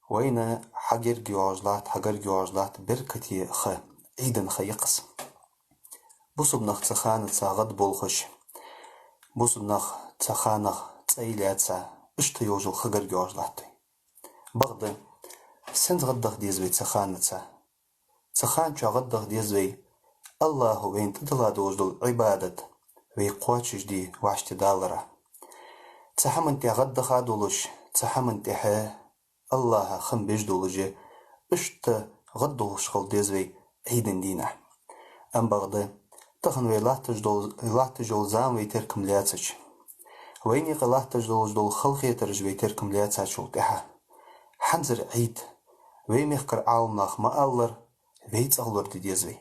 وين حجر جواجلات بركتي عيدن يقسم بوسو بنخ تخان تساغد بولخش بوسو بنخ تخانخ تسايلاتسا اشتو يوجو خجر جواجلات بغد سنت غدخ ديزوي تخان شا غدخ ديزوي الله وين تدلا دوجدل عبادة وي قواتش دي واشت دالرا تحمن تي غدخ دولش تحمن تي الله خم بيجدولجي اشت غدوش خل ديزوي عيدن دينا ام بغد تخن وي لاتجول زام وي تركم لاتش ويني لاتجول خلقي ترجوي تركم لاتش وتها حنزر عيد وي مخكر عالناخ ما الله ويت اغلور دي ديزوي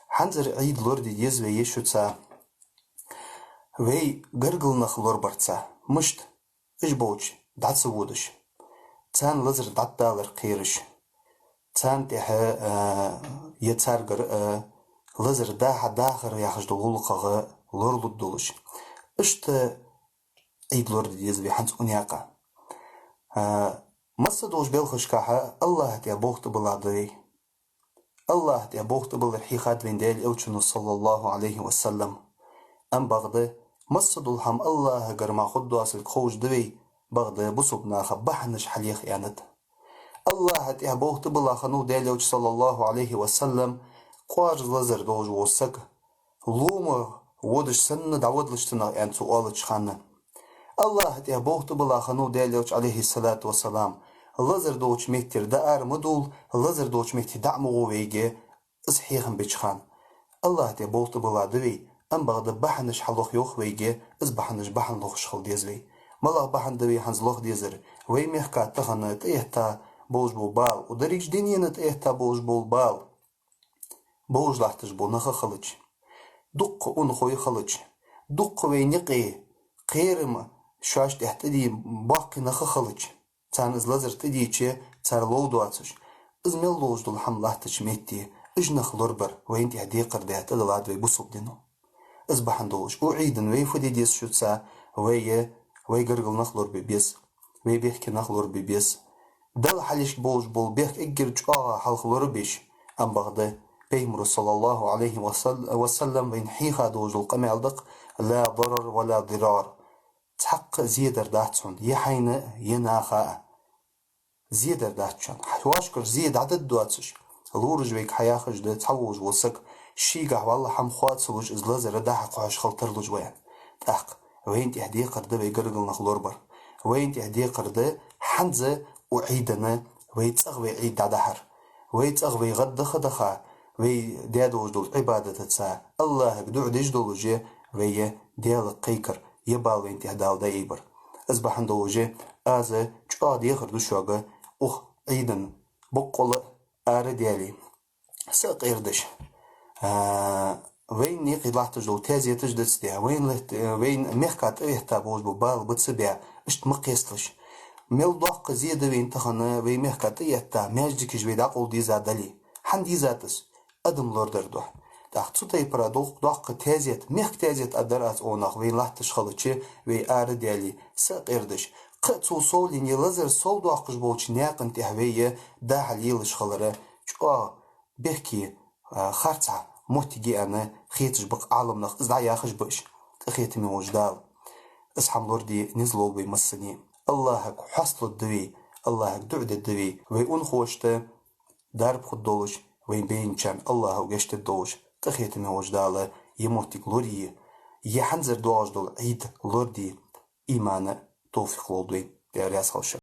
حنزر عيد لور دي ديزوي يشوتسا وي غرغلناخ لور برتسا مشت اش بوچ دات سودش تان لزر دات دالر قيرش تان تها يتسارغر لزر داخر ياخش دولقه لور لدولش اشت عيد لور دي ديزوي حنز انياقا مصدوش بيلخش كاها الله تي بوخت بلادي الله تي بوخت بالرحيخات بين ديل اوچنو صلى الله عليه وسلم ام بغد مصدول هم الله غرما خدو اصل خوش دوي بغد بصبنا خبحنش حليخ يانت الله تي بوخت بلا خنو ديل اوچ صلى الله عليه وسلم قواج لزر دوج وسك لوم ودش سن داودلشتنا ان سؤالش خانه الله تي بوخت بلا خنو ديل اوچ عليه الصلاه والسلام لزر دوچ ميتر دار مدول لزر دوچ ميتر دعمو ويجي صحيحن بيچخان الله تي بوخت بلا دوي ام بغد بحنش حلوخ يوخ ويجي از بحنش بحن لوخ شخل ديزوي ملا بحن دوي حنز لوخ ديزر وي ميخكا تخن تيهتا بوج بول بال ودريج دينين تيهتا بوج بول بال بوج لحتش بول نخ خلج دق اون خوي خلج دق وي نقي قيرم شاش تحتدي باقي نخ خلج تان از لزر تديچه تار لو دواتش از مل لوج دول حم لحتش ميتي اجنخ لوربر وينتي هدي قردات دلاد وي بوصب دينو از بحندوش وعيدن وي فدي ديس شوتسا وي غرغل نخلور بيبيس وي بيحكي نخلور بيبيس دل حليش بوج بول بيحك اجر جاها حلخلور بيش ام بغده بيمر صلى الله عليه وسلم وين حيخا دوج القمالدق لا ضرر ولا ضرار تحق زيدر داتسون يحين يناخا زيدر داتشون حواشكر زيد عدد دواتش لورج ويك حياخج ده تحوج وسك شيقع والله حم خوات سلوج ازلازر داح قاش خلطر لوج وين تحق وين تهدي قرده ويقرقل نخلوربر وين تهدي قرده حنزه وعيدنا ويتصغوي عيد دحر ويتصغوي غد خدخا وي دادوج دول عبادة تسا الله قدوع ديج دولوجي وي ديال قيكر يبال وين تهدال دايبر ازبحن دولوجي ازا چقاد يخر دوشوغا عيدن بقول آره ديالي ساق إردش وين نيقي لحتج دول تازي تجدس ديها وين ميخكات ايهتا بوج ببال بتسبيع اشت مقيسلش ميل دوق زيادة وين تخنا وين ميخكات ايهتا ماجدك جويد عقل دي زادلي حن دي زاتس ادم لوردر دوح داخت سوتاي برا دوق تازيت ميخك تازيت ادرات اوناخ وين لحتش خلطشي وي آره ديالي ساق إردش قطو صولين يلزر صول دوقش بوش ناقن تهوية داحل يلش خلره شو بيحكي خارتع موتيجي انا خيتش بق عالم نخ ازدع ياخش بش خيت من وجدال اصحاب لوردي نزلوا بمسني الله حصل الدوي الله دعد الدوي ويون خوشته دارب خدولش وين بين كان الله وجشت الدوش تخيت من وجدال يموتيك لوري يحنزر دواج دول عيد لوردي ايمان توفيق لودوي دير ياسخل